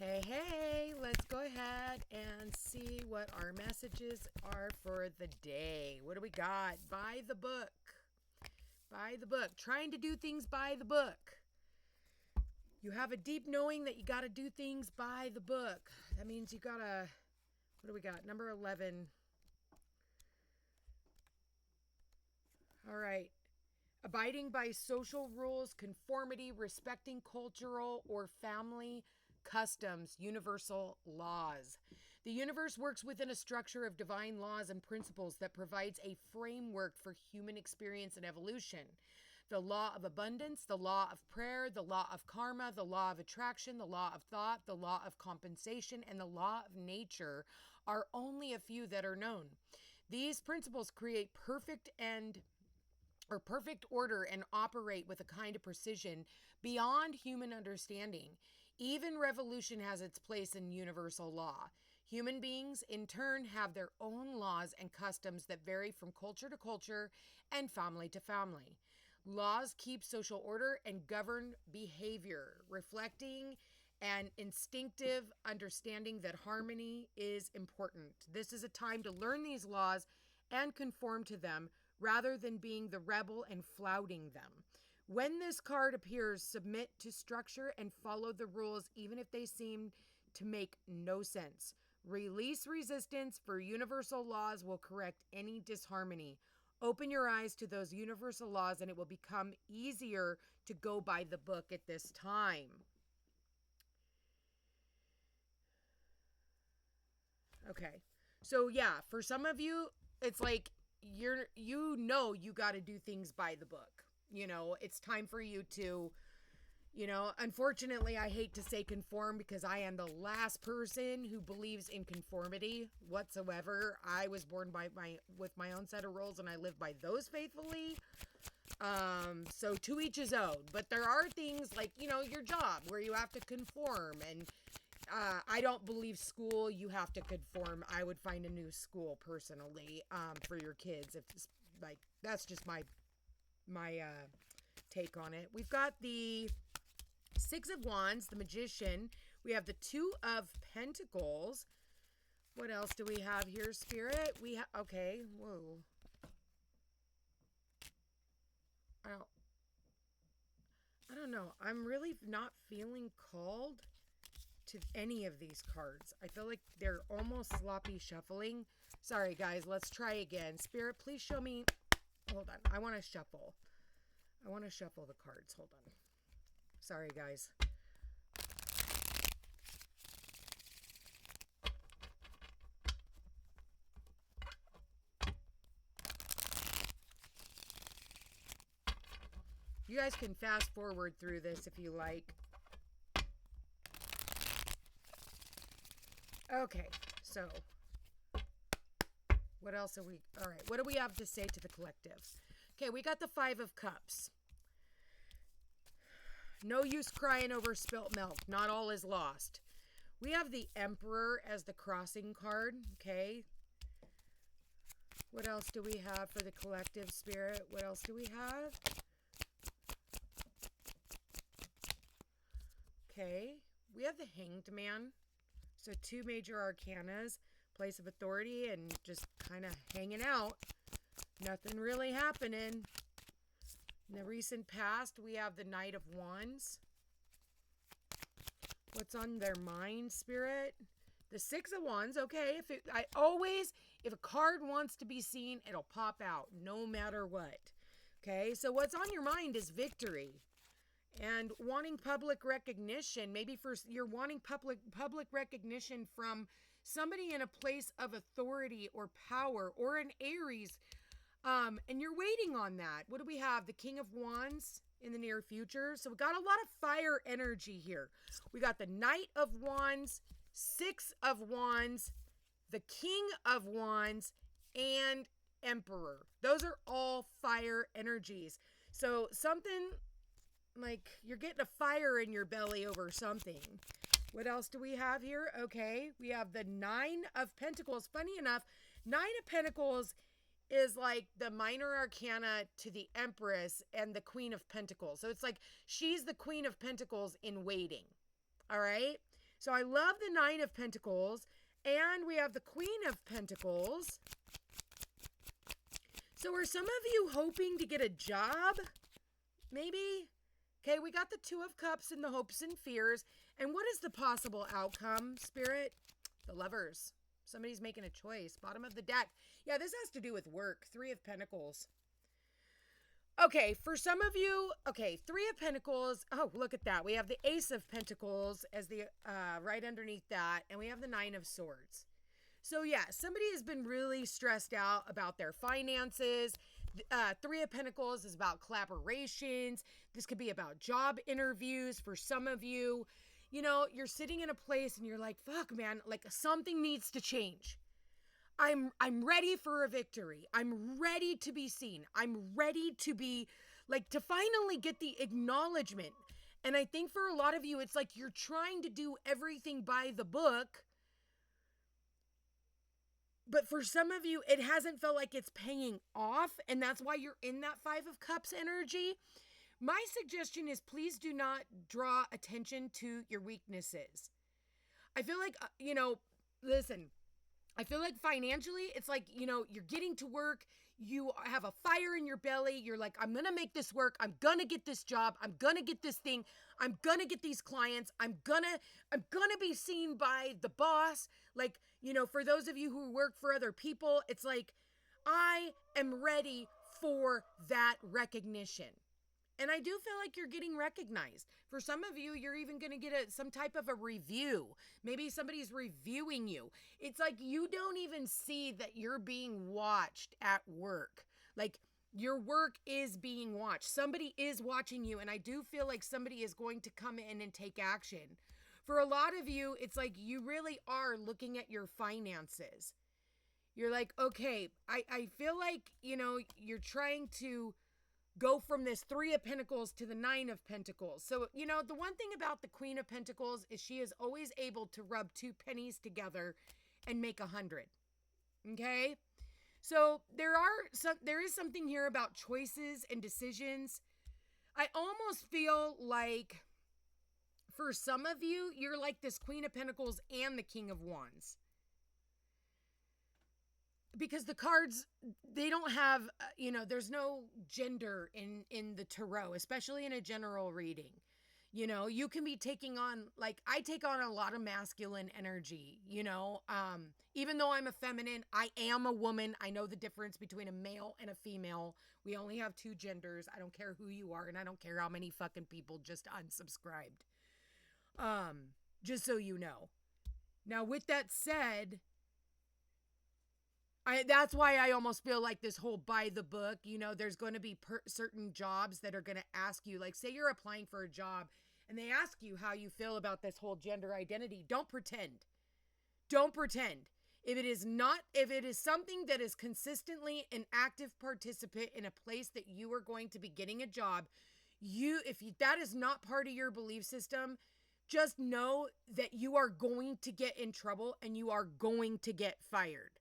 Hey, let's go ahead and see what our messages are for the day. What do we got? By the book. By the book. Trying to do things by the book. You have a deep knowing that you got to do things by the book. That means you got to, what do we got? Number 11. All right. Abiding by social rules, conformity, respecting cultural or family customs, universal laws. The universe works within a structure of divine laws and principles that provides a framework for human experience and evolution. The law of abundance, the law of prayer, the law of karma, the law of attraction, the law of thought, the law of compensation, and the law of nature are only a few that are known. These principles create perfect order and operate with a kind of precision beyond human understanding. Even revolution has its place in universal law. Human beings, in turn, have their own laws and customs that vary from culture to culture and family to family. Laws keep social order and govern behavior, reflecting an instinctive understanding that harmony is important. This is a time to learn these laws and conform to them rather than being the rebel and flouting them. When this card appears, submit to structure and follow the rules, even if they seem to make no sense. Release resistance, for universal laws will correct any disharmony. Open your eyes to those universal laws, and it will become easier to go by the book at this time. Okay. So yeah, for some of you, it's like you got to do things by the book. It's time for you to, unfortunately, I hate to say conform because I am the last person who believes in conformity whatsoever. I was born with my own set of rules, and I live by those faithfully. So to each his own. But there are things like, your job where you have to conform, and I don't believe school, you have to conform. I would find a new school personally, for your kids. If that's just my take on it. We've got the Six of Wands, the Magician. We have the Two of Pentacles. What else do we have here, Spirit? Okay, whoa. I don't know. I'm really not feeling called to any of these cards. I feel like they're almost sloppy shuffling. Sorry, guys. Let's try again. Spirit, please show me. Hold on. I want to shuffle. I want to shuffle the cards. Hold on. Sorry, guys. You guys can fast forward through this if you like. Okay, so what else are we? All right, what do we have to say to the collective? Okay, we got the Five of Cups. No use crying over spilt milk. Not all is lost. We have the Emperor as the crossing card. Okay. What else do we have for the collective, Spirit? What else do we have? Okay. We have the Hanged Man. So two major arcanas, place of authority, and just kind of hanging out. Nothing really happening. In the recent past, we have the Knight of Wands. What's on their mind, Spirit? The Six of Wands. Okay, if a card wants to be seen, it'll pop out no matter what. Okay, so what's on your mind is victory. And wanting public recognition, maybe you're wanting public recognition from somebody in a place of authority or power, or an Aries, and you're waiting on that. What do we have? The King of Wands in the near future. So we got a lot of fire energy here. We got the Knight of Wands, Six of Wands, the King of Wands, and Emperor. Those are all fire energies. So something like you're getting a fire in your belly over something. What else do we have here? Okay, we have the Nine of Pentacles. Funny enough, Nine of Pentacles is like the minor arcana to the Empress and the Queen of Pentacles. So it's like she's the Queen of Pentacles in waiting. All right? So I love the Nine of Pentacles, and we have the Queen of Pentacles. So are some of you hoping to get a job? Maybe? Okay, we got the Two of Cups and the hopes and fears. And what is the possible outcome, Spirit? The Lovers. Somebody's making a choice. Bottom of the deck. Yeah, this has to do with work. Three of Pentacles. Okay, for some of you, okay, Three of Pentacles. Oh, look at that. We have the Ace of Pentacles as the right underneath that. And we have the Nine of Swords. So yeah, somebody has been really stressed out about their finances. Three of Pentacles is about collaborations. This could be about job interviews for some of you. You know, you're sitting in a place and you're like, fuck, man, like something needs to change. I'm ready for a victory. I'm ready to be seen. I'm ready to be, like, to finally get the acknowledgement. And I think for a lot of you, it's like you're trying to do everything by the book. But for some of you, it hasn't felt like it's paying off. And that's why you're in that Five of Cups energy. My suggestion is please do not draw attention to your weaknesses. I feel like, listen, I feel like financially, it's like, you're getting to work. You have a fire in your belly. You're like, I'm going to make this work. I'm going to get this job. I'm going to get this thing. I'm going to get these clients. I'm going to be seen by the boss. Like, for those of you who work for other people, it's like, I am ready for that recognition. And I do feel like you're getting recognized. For some of you, you're even going to get some type of a review. Maybe somebody's reviewing you. It's like you don't even see that you're being watched at work. Like your work is being watched. Somebody is watching you. And I do feel like somebody is going to come in and take action. For a lot of you, it's like you really are looking at your finances. You're like, okay, I feel like, you're trying to go from this Three of Pentacles to the Nine of Pentacles. So, the one thing about the Queen of Pentacles is she is always able to rub two pennies together and make 100. Okay? So there is something here about choices and decisions. I almost feel like for some of you, you're like this Queen of Pentacles and the King of Wands. Because the cards, they don't have, there's no gender in the tarot, especially in a general reading. You can be taking on, like, I take on a lot of masculine energy, even though I'm a feminine, I am a woman. I know the difference between a male and a female. We only have two genders. I don't care who you are, and I don't care how many fucking people just unsubscribed. Just so you know. Now, with that said, that's why I almost feel like this whole by the book, there's going to be certain jobs that are going to ask you, like, say you're applying for a job and they ask you how you feel about this whole gender identity. Don't pretend. Don't pretend. If it is something that is consistently an active participant in a place that you are going to be getting a job, if that is not part of your belief system, just know that you are going to get in trouble and you are going to get fired.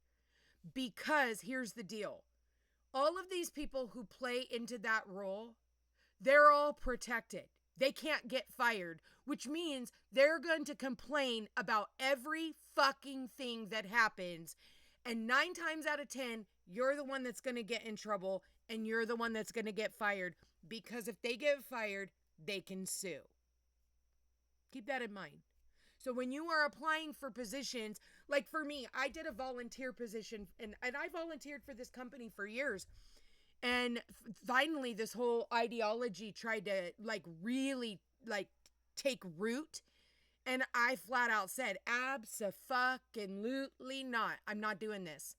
Because here's the deal. All of these people who play into that role, they're all protected. They can't get fired, which means they're going to complain about every fucking thing that happens. And 9 times out of 10, you're the one that's going to get in trouble and you're the one that's going to get fired. Because if they get fired, they can sue. Keep that in mind. So when you are applying for positions, like for me, I did a volunteer position and I volunteered for this company for years. And finally, this whole ideology tried to really take root. And I flat out said, abso-fucking-lutely not. I'm not doing this.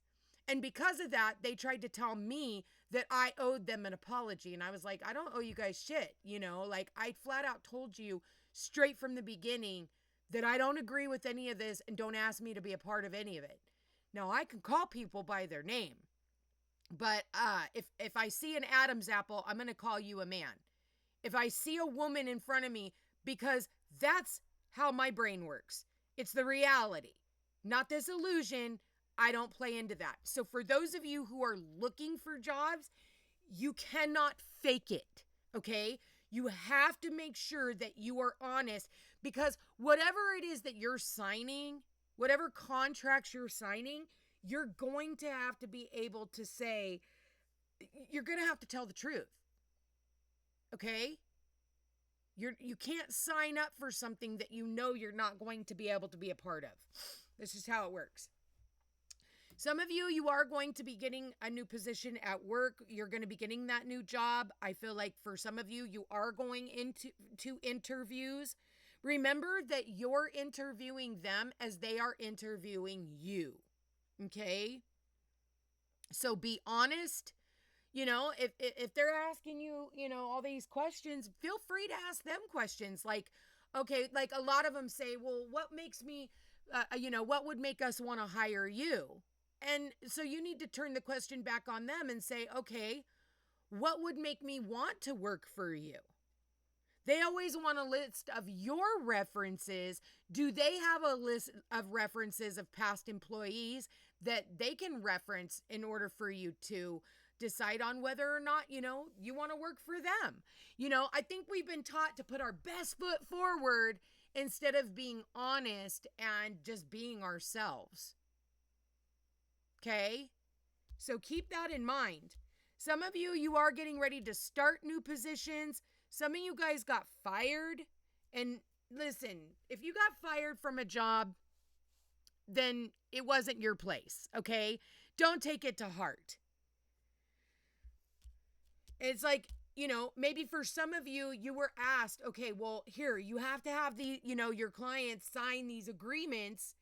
And because of that, they tried to tell me that I owed them an apology. And I was like, I don't owe you guys shit. I flat out told you straight from the beginning that I don't agree with any of this and don't ask me to be a part of any of it. Now, I can call people by their name. But if I see an Adam's apple, I'm going to call you a man. If I see a woman in front of me, because that's how my brain works. It's the reality, not this illusion. I don't play into that. So for those of you who are looking for jobs, you cannot fake it, okay? You have to make sure that you are honest, Because whatever it is that you're signing, whatever contracts you're signing, you're going to have to be able to say, you're going to have to tell the truth. Okay? You can't sign up for something that you know you're not going to be able to be a part of. This is how it works. Some of you, you are going to be getting a new position at work. You're going to be getting that new job. I feel like for some of you, you are going into interviews. Remember that you're interviewing them as they are interviewing you. Okay? So be honest. You know, if they're asking you, you know, all these questions, feel free to ask them questions. Like, okay, like a lot of them say, well, what makes me, what would make us want to hire you? And so you need to turn the question back on them and say, okay, what would make me want to work for you? They always want a list of your references. Do they have a list of references of past employees that they can reference in order for you to decide on whether or not, you know, you want to work for them? You know, I think we've been taught to put our best foot forward instead of being honest and just being ourselves. Okay? So keep that in mind. Some of you, you are getting ready to start new positions. Some of you guys got fired. And listen, if you got fired from a job, then it wasn't your place, okay? Don't take it to heart. It's like, you know, maybe for some of you, you were asked, okay, well, here, you have to have your clients sign these agreements.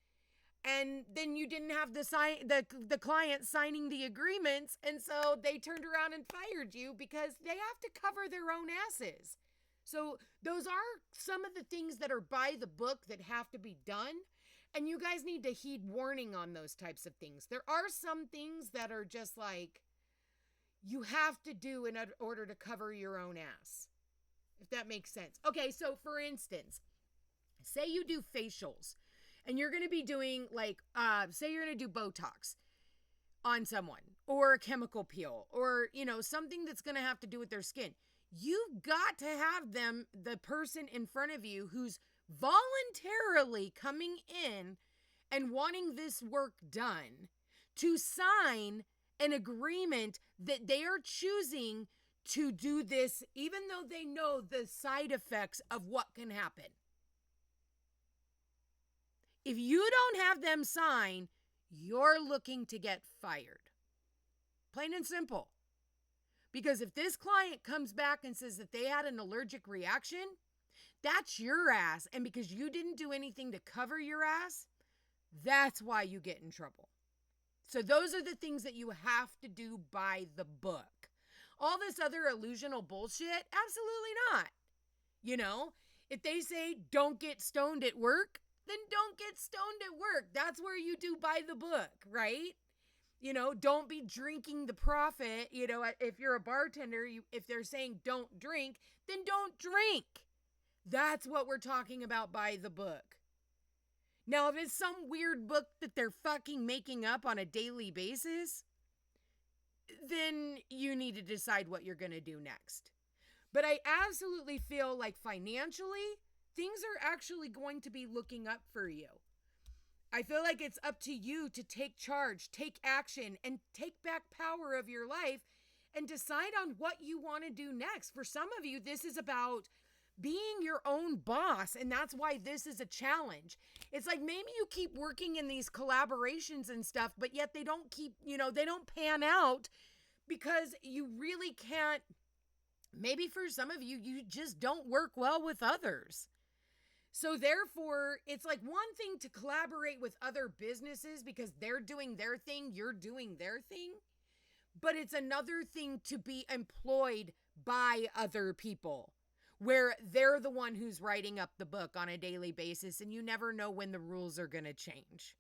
And then you didn't have the client signing the agreements. And so they turned around and fired you because they have to cover their own asses. So those are some of the things that are by the book that have to be done. And you guys need to heed warning on those types of things. There are some things that are just like, you have to do in order to cover your own ass, if that makes sense. Okay, so for instance, say you do facials and you're going to be doing like, say you're going to do Botox on someone or a chemical peel or, you know, something that's going to have to do with their skin. You've got to have the person in front of you who's voluntarily coming in and wanting this work done to sign an agreement that they are choosing to do this, even though they know the side effects of what can happen. If you don't have them sign, you're looking to get fired. Plain and simple. Because if this client comes back and says that they had an allergic reaction, that's your ass. And because you didn't do anything to cover your ass, that's why you get in trouble. So those are the things that you have to do by the book. All this other illusional bullshit, absolutely not. You know, if they say don't get stoned at work, then don't get stoned at work. That's where you do by the book, right? You know, don't be drinking the profit. You know, if you're a bartender, if they're saying don't drink, then don't drink. That's what we're talking about by the book. Now, if it's some weird book that they're fucking making up on a daily basis, then you need to decide what you're going to do next. But I absolutely feel like financially, things are actually going to be looking up for you. I feel like it's up to you to take charge, take action, and take back power of your life and decide on what you want to do next. For some of you, this is about being your own boss, and that's why this is a challenge. It's like maybe you keep working in these collaborations and stuff, but yet they don't they don't pan out because you really can't. Maybe for some of you, you just don't work well with others. So therefore, it's like one thing to collaborate with other businesses because they're doing their thing, you're doing their thing. But it's another thing to be employed by other people, where they're the one who's writing up the book on a daily basis, and you never know when the rules are going to change.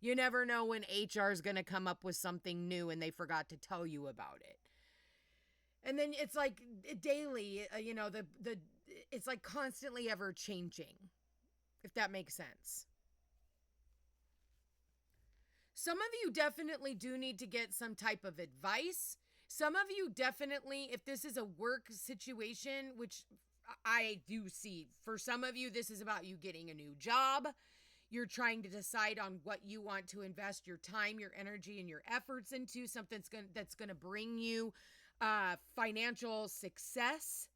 You never know when HR is going to come up with something new and they forgot to tell you about it. And then it's like daily, it's like constantly ever changing, if that makes sense. Some of you definitely do need to get some type of advice. Some of you definitely, if this is a work situation, which I do see for some of you, this is about you getting a new job. You're trying to decide on what you want to invest your time, your energy, and your efforts into, something that's going to bring you financial success.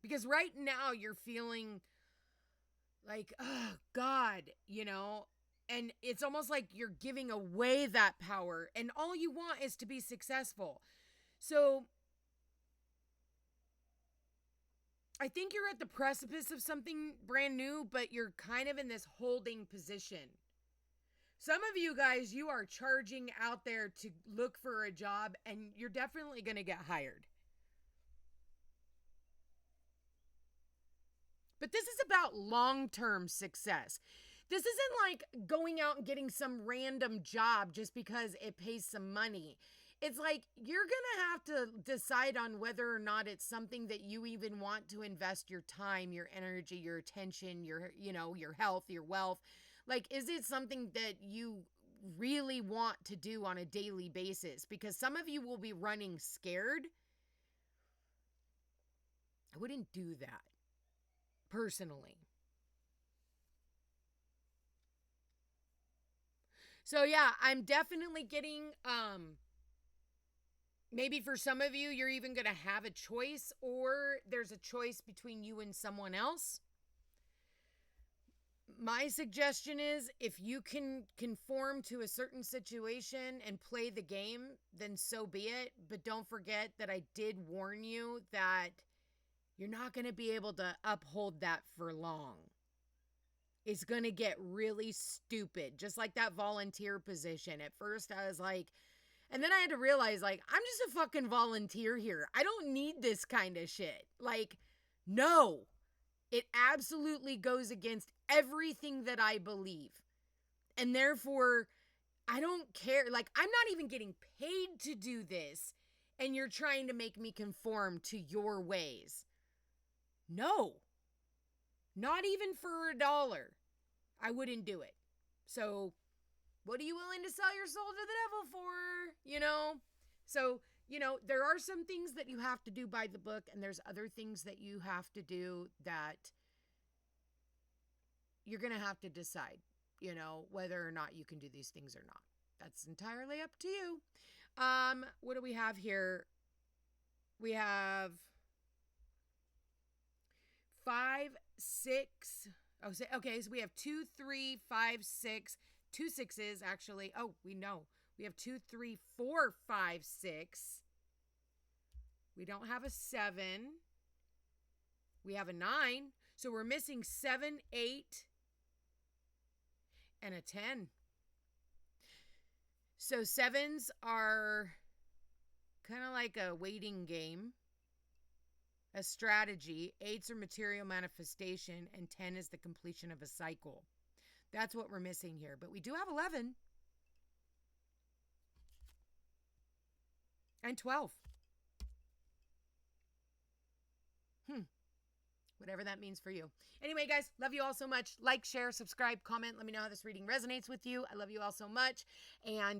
Because right now you're feeling like, oh God, and it's almost like you're giving away that power, and all you want is to be successful. So I think you're at the precipice of something brand new, but you're kind of in this holding position. Some of you guys, you are charging out there to look for a job, and you're definitely going to get hired. But this is about long-term success. This isn't like going out and getting some random job just because it pays some money. It's like you're going to have to decide on whether or not it's something that you even want to invest your time, your energy, your attention, your health, your wealth. Like, is it something that you really want to do on a daily basis? Because some of you will be running scared. I wouldn't do that personally. So yeah, I'm definitely getting maybe for some of you, you're even going to have a choice, or there's a choice between you and someone else. My suggestion is, if you can conform to a certain situation and play the game, then so be it. But don't forget that I did warn you that you're not going to be able to uphold that for long. It's going to get really stupid, just like that volunteer position. At first, I was like, and then I had to realize, like, I'm just a fucking volunteer here. I don't need this kind of shit. Like, no, it absolutely goes against everything that I believe. And therefore, I don't care. Like, I'm not even getting paid to do this. And you're trying to make me conform to your ways. No, not even for $1. I wouldn't do it. So what are you willing to sell your soul to the devil for? So, there are some things that you have to do by the book, and there's other things that you have to do that you're going to have to decide, whether or not you can do these things or not. That's entirely up to you. What do we have here? We have 5, 6. Oh, okay. So we have 2, 3, 5, 6, 2 6s actually. Oh, we know. We have 2, 3, 4, 5, 6. We don't have a 7. We have a 9. So we're missing 7, 8, and a 10. So 7s are kind of like a waiting game, a strategy. 8s are material manifestation, and 10 is the completion of a cycle. That's what we're missing here. But we do have 11 and 12. Whatever that means for you. Anyway, guys, love you all so much. Like, share, subscribe, comment. Let me know how this reading resonates with you. I love you all so much. And